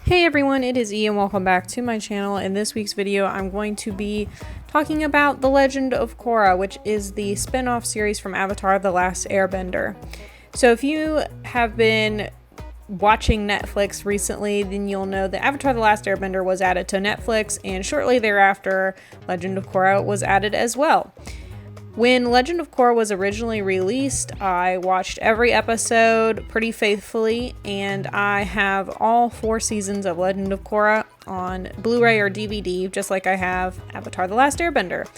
Hey everyone, it is E and welcome back to my channel. In this week's video, I'm going to be talking about The Legend of Korra, which is the spin-off series from Avatar: The Last Airbender. So if you have been watching Netflix recently, then you'll know that Avatar: The Last Airbender was added to Netflix, and shortly thereafter, Legend of Korra was added as well. When Legend of Korra was originally released, I watched every episode pretty faithfully, and I have all 4 seasons of Legend of Korra on Blu-ray or DVD, just like I have Avatar: The Last Airbender.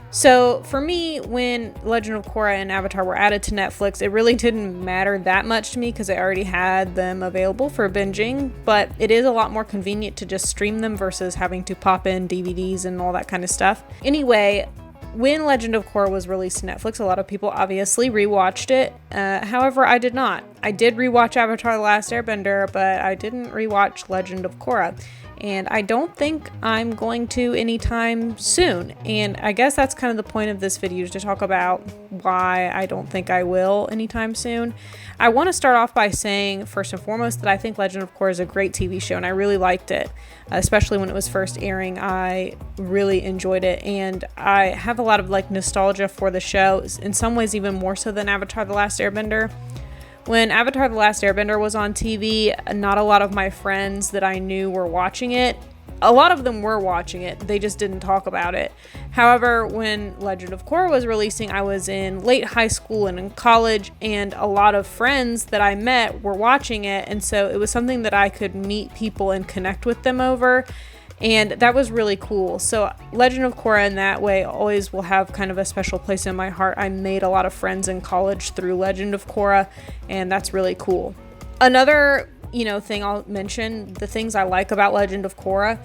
So for me, when Legend of Korra and Avatar were added to Netflix, it really didn't matter that much to me because I already had them available for binging, but it is a lot more convenient to just stream them versus having to pop in DVDs and all that kind of stuff. Anyway, when Legend of Korra was released to Netflix, a lot of people obviously rewatched it. However, I did not. I did rewatch Avatar: The Last Airbender, but I didn't rewatch Legend of Korra. And I don't think I'm going to anytime soon. And I guess that's kind of the point of this video, is to talk about why I don't think I will anytime soon. I want to start off by saying, first and foremost, that I think Legend of Korra is a great TV show, and I really liked it. Especially when it was first airing, I really enjoyed it. And I have a lot of nostalgia for the show, in some ways even more so than Avatar: The Last Airbender. When Avatar: The Last Airbender was on TV, not a lot of my friends that I knew were watching it. A lot of them were watching it, they just didn't talk about it. However, when Legend of Korra was releasing, I was in late high school and in college, and a lot of friends that I met were watching it, and so it was something that I could meet people and connect with them over. And that was really cool. So Legend of Korra in that way always will have kind of a special place in my heart. I made a lot of friends in college through Legend of Korra, and that's really cool. Another, thing I'll mention, the things I like about Legend of Korra.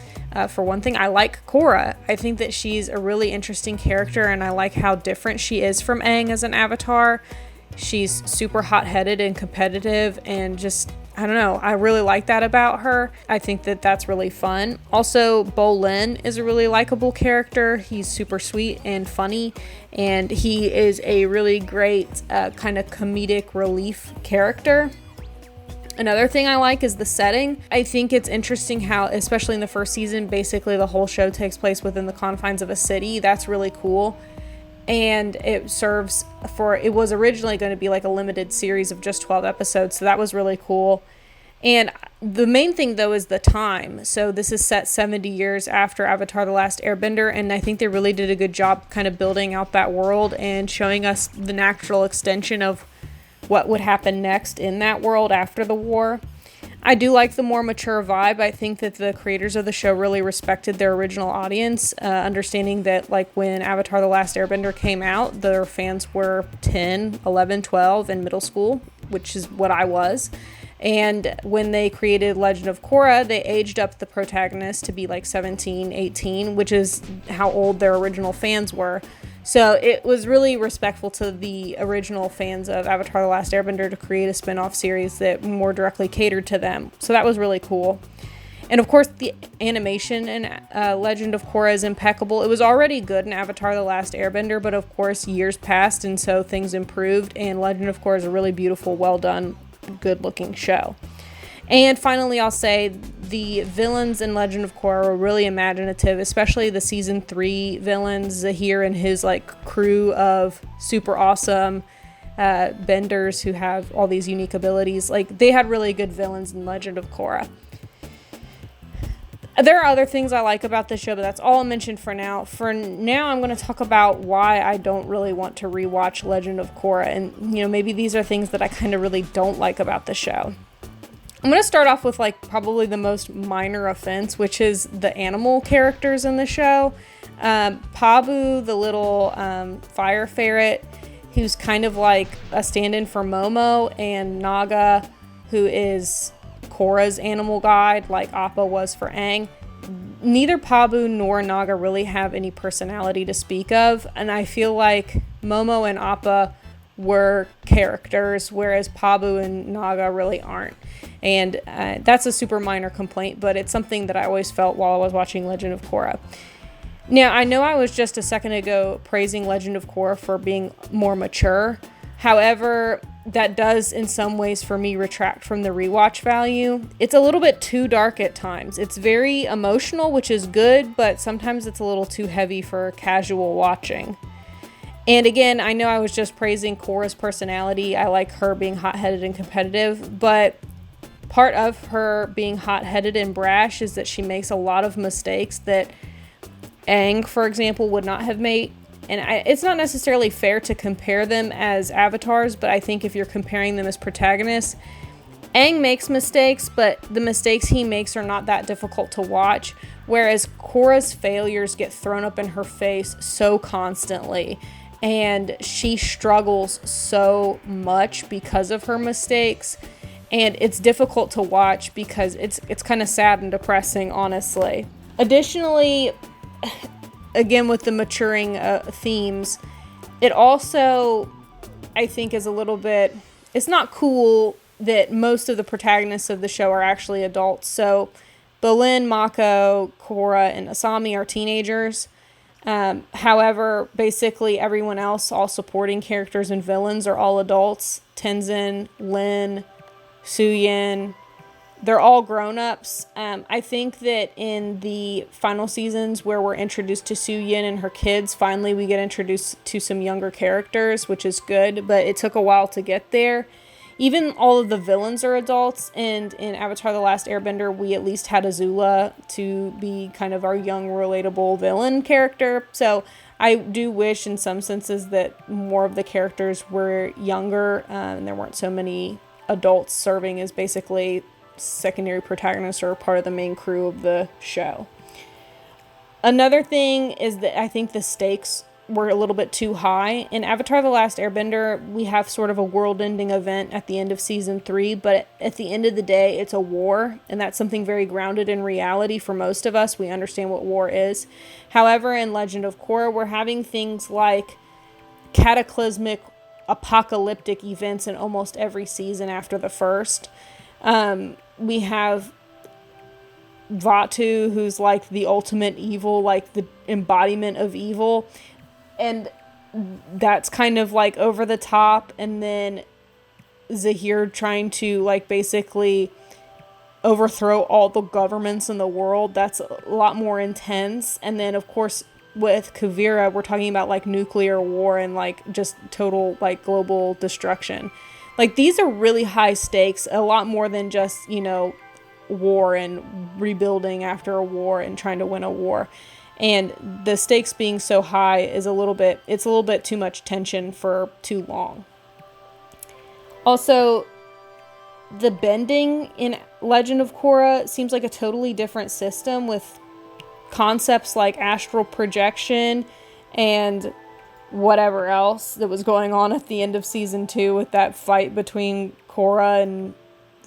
For one thing, I like Korra. I think that she's a really interesting character, and I like how different she is from Aang as an avatar. She's super hot-headed and competitive, and just, I don't know, I really like that about her. I think that that's really fun. Also, Bolin is a really likable character. He's super sweet and funny, and he is a really great kind of comedic relief character. Another thing I like is the setting. I think it's interesting how, especially in the first season, basically the whole show takes place within the confines of a city. That's really cool. And it was originally going to be like a limited series of just 12 episodes, so that was really cool. And the main thing, though, is the time. So this is set 70 years after Avatar: The Last Airbender, and I think they really did a good job kind of building out that world and showing us the natural extension of what would happen next in that world after the war. I do like the more mature vibe. I think that the creators of the show really respected their original audience, understanding that when Avatar: The Last Airbender came out, their fans were 10, 11, 12 in middle school, which is what I was. And when they created Legend of Korra, they aged up the protagonist to be 17, 18, which is how old their original fans were. So it was really respectful to the original fans of Avatar: The Last Airbender to create a spin-off series that more directly catered to them. So that was really cool. And of course, the animation in Legend of Korra is impeccable. It was already good in Avatar: The Last Airbender, but of course, years passed, and so things improved. And Legend of Korra is a really beautiful, well-done, good-looking show. And finally, I'll say the villains in Legend of Korra were really imaginative, especially the season 3 villains, Zahir and his crew of super awesome benders who have all these unique abilities. They had really good villains in Legend of Korra. There are other things I like about the show, but that's all I'll mention for now. For now, I'm going to talk about why I don't really want to rewatch Legend of Korra, and maybe these are things that I kind of really don't like about the show. I'm going to start off with probably the most minor offense, which is the animal characters in the show. Pabu, the little fire ferret, who's kind of like a stand-in for Momo, and Naga, who is Korra's animal guide, like Appa was for Aang. Neither Pabu nor Naga really have any personality to speak of, and I feel like Momo and Appa were characters, whereas Pabu and Naga really aren't. And that's a super minor complaint, but it's something that I always felt while I was watching Legend of Korra. Now, I know I was just a second ago praising Legend of Korra for being more mature. However, that does in some ways for me retract from the rewatch value. It's a little bit too dark at times. It's very emotional, which is good, but sometimes it's a little too heavy for casual watching. And again, I know I was just praising Korra's personality. I like her being hot-headed and competitive, but part of her being hot-headed and brash is that she makes a lot of mistakes that Aang, for example, would not have made. And it's not necessarily fair to compare them as avatars, but I think if you're comparing them as protagonists, Aang makes mistakes, but the mistakes he makes are not that difficult to watch, whereas Korra's failures get thrown up in her face so constantly, and she struggles so much because of her mistakes, and it's difficult to watch because it's kind of sad and depressing, honestly. Additionally, again, with the maturing themes, it also, I think, is a little bit, it's not cool that most of the protagonists of the show are actually adults. So Bolin, Mako, Korra, and Asami are teenagers. However, basically everyone else, all supporting characters and villains, are all adults. Tenzin, Lin, Suyin, they're all grown-ups. I think that in the final seasons where we're introduced to Suyin and her kids, finally we get introduced to some younger characters, which is good, but it took a while to get there. Even all of the villains are adults, and in Avatar The Last Airbender, we at least had Azula to be kind of our young, relatable villain character. So I do wish in some senses that more of the characters were younger, and there weren't so many adults serving as basically secondary protagonists or part of the main crew of the show. Another thing is that I think the stakes were a little bit too high. In Avatar The Last Airbender, we have sort of a world-ending event at the end of season 3, but at the end of the day, it's a war, and that's something very grounded in reality for most of us. We understand what war is. However, in Legend of Korra, we're having things like cataclysmic, apocalyptic events in almost every season after the first. We have Vatu, who's like the ultimate evil, like the embodiment of evil, and that's kind of like over the top. And then Zahir trying to like basically overthrow all the governments in the world. That's a lot more intense. And then of course with Kuvira, we're talking about like nuclear war and like just total like global destruction. Like, these are really high stakes, a lot more than just, you know, war and rebuilding after a war and trying to win a war. And the stakes being so high is it's a little bit too much tension for too long. Also, the bending in Legend of Korra seems like a totally different system with concepts like astral projection and whatever else that was going on at the end of season 2 with that fight between Korra and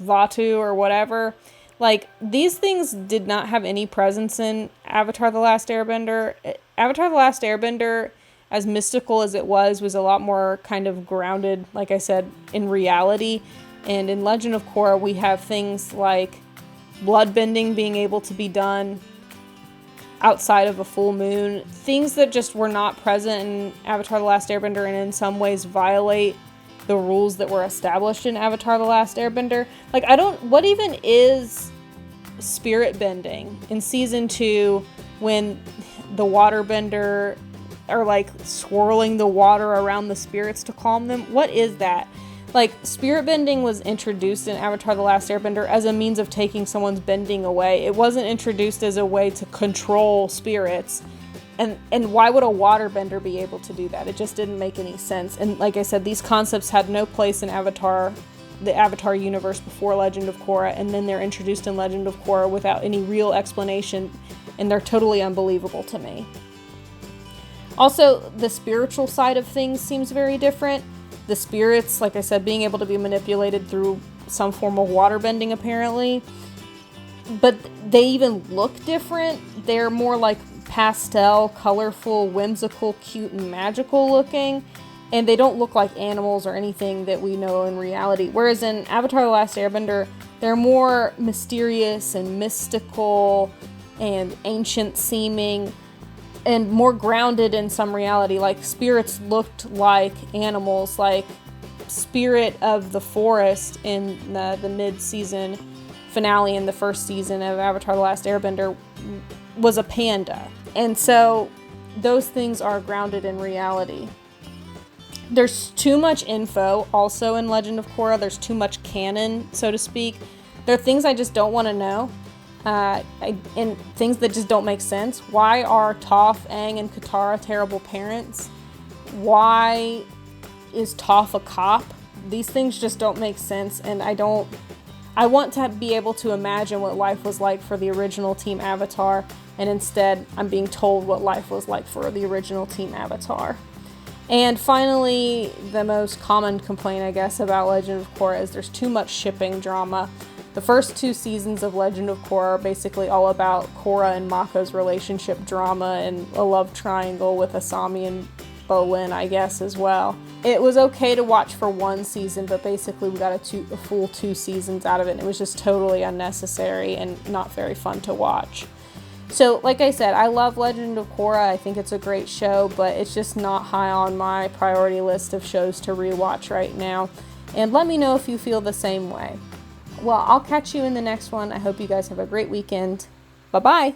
Vatu or whatever. Like, these things did not have any presence in Avatar The Last Airbender. Avatar The Last Airbender, as mystical as it was a lot more kind of grounded, like I said, in reality. And in Legend of Korra, we have things like bloodbending being able to be done outside of a full moon, things that just were not present in Avatar The Last Airbender and in some ways violate the rules that were established in Avatar The Last Airbender. Like, what even is spirit bending? In season 2, when the waterbender are like swirling the water around the spirits to calm them, what is that? Like, spirit bending was introduced in Avatar The Last Airbender as a means of taking someone's bending away. It wasn't introduced as a way to control spirits. And why would a waterbender be able to do that? It just didn't make any sense. And like I said, these concepts had no place in the Avatar universe before Legend of Korra, and then they're introduced in Legend of Korra without any real explanation, and they're totally unbelievable to me. Also, the spiritual side of things seems very different. The spirits, like I said, being able to be manipulated through some form of waterbending, apparently. But they even look different. They're more like pastel, colorful, whimsical, cute, and magical looking. And they don't look like animals or anything that we know in reality. Whereas in Avatar The Last Airbender, they're more mysterious and mystical and ancient seeming and more grounded in some reality. Like, spirits looked like animals, like spirit of the forest in the mid-season finale in the first season of Avatar: The Last Airbender was a panda. And so those things are grounded in reality. There's too much info also in Legend of Korra. There's too much canon, so to speak. There are things I just don't want to know. And things that just don't make sense. Why are Toph, Aang, and Katara terrible parents? Why is Toph a cop? These things just don't make sense, and I want to be able to imagine what life was like for the original Team Avatar, and instead I'm being told what life was like for the original Team Avatar. And finally, the most common complaint, I guess, about Legend of Korra is there's too much shipping drama. The first 2 seasons of Legend of Korra are basically all about Korra and Mako's relationship drama and a love triangle with Asami and Bolin, I guess, as well. It was okay to watch for 1 season, but basically we got a full 2 seasons out of it, and it was just totally unnecessary and not very fun to watch. So, like I said, I love Legend of Korra. I think it's a great show, but it's just not high on my priority list of shows to rewatch right now. And let me know if you feel the same way. Well, I'll catch you in the next one. I hope you guys have a great weekend. Bye-bye.